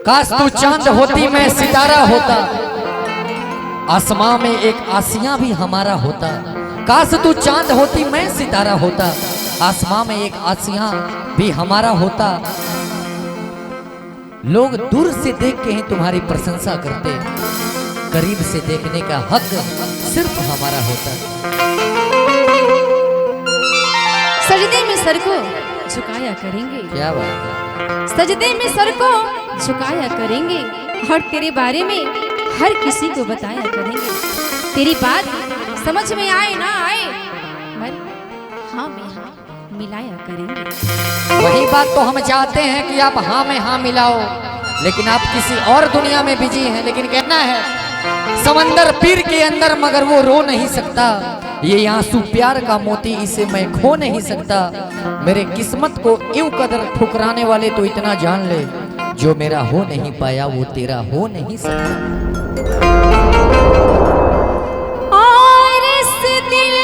काश तू चांद होती मैं सितारा होता, आसमां में एक आसियां भी हमारा होता। काश तू चांद होती मैं सितारा होता, आसमां में एक आसियां भी हमारा होता। लोग दूर से देख के ही तुम्हारी प्रशंसा करते, करीब से देखने का हक सिर्फ हमारा होता। सजदे में सर को झुकाया करेंगे, क्या बात है। सजदे में सर को झुकाया करेंगे और तेरे बारे में हर किसी को बताया करेंगे। तेरी बात समझ में आए ना आए, पर हाँ में हाँ मिलाया करेंगे। वही बात तो हम चाहते हैं कि आप हाँ में हाँ मिलाओ, लेकिन आप किसी और दुनिया में बिजी हैं। लेकिन कहना है समंदर पीर के अंदर मगर वो रो नहीं सकता, ये आंसू प्यार का मोती इसे मैं खो नहीं सकता। मेरे किस्मत को यूं कदर ठुकराने वाले तो इतना जान ले, जो मेरा हो नहीं पाया वो तेरा हो नहीं सकता। और इस दिल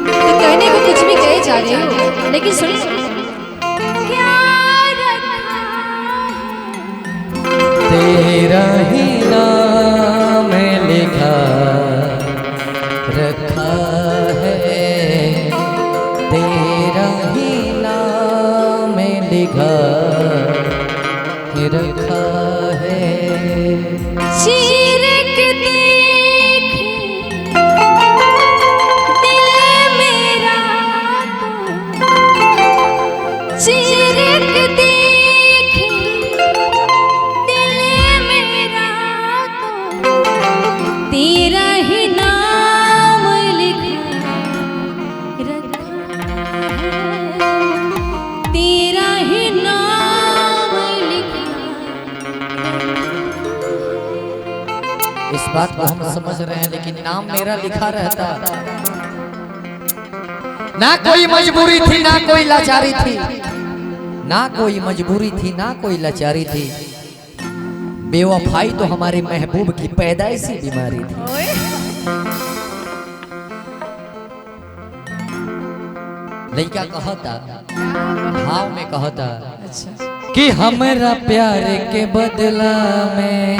तो कहने को कुछ भी कहे जा रहे हो, लेकिन सुन क्या रखा तेरा ही नाम लिखा रखा है, तेरा ही नाम लिखा रखा है। चीर के देख दिल मेरा तो, चीर के देख दिल मेरा तो, तेरा ही नाम लिखा रखा है, तेरा ही नाम लिखा। इस बात को हम समझ रहे हैं, लेकिन नाम मेरा लिखा रहता। ना कोई मजबूरी थी ना कोई लाचारी थी, ना कोई मजबूरी थी ना कोई लाचारी थी। बेवफाई तो हमारे महबूब की पैदाइशी बीमारी थी। लड़का कहता, भाव में कहता कि हमरा प्यार के बदला में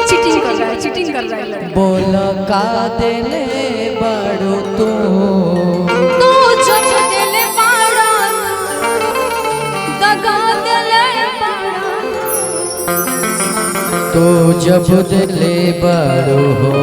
चीटिंग कर रहा है, चीटिंग कर रहा है। बोला का देले बड़ो तू जब दिल बाड़ा दगा दिल बाड़ा, तो जब दिले बड़ो हो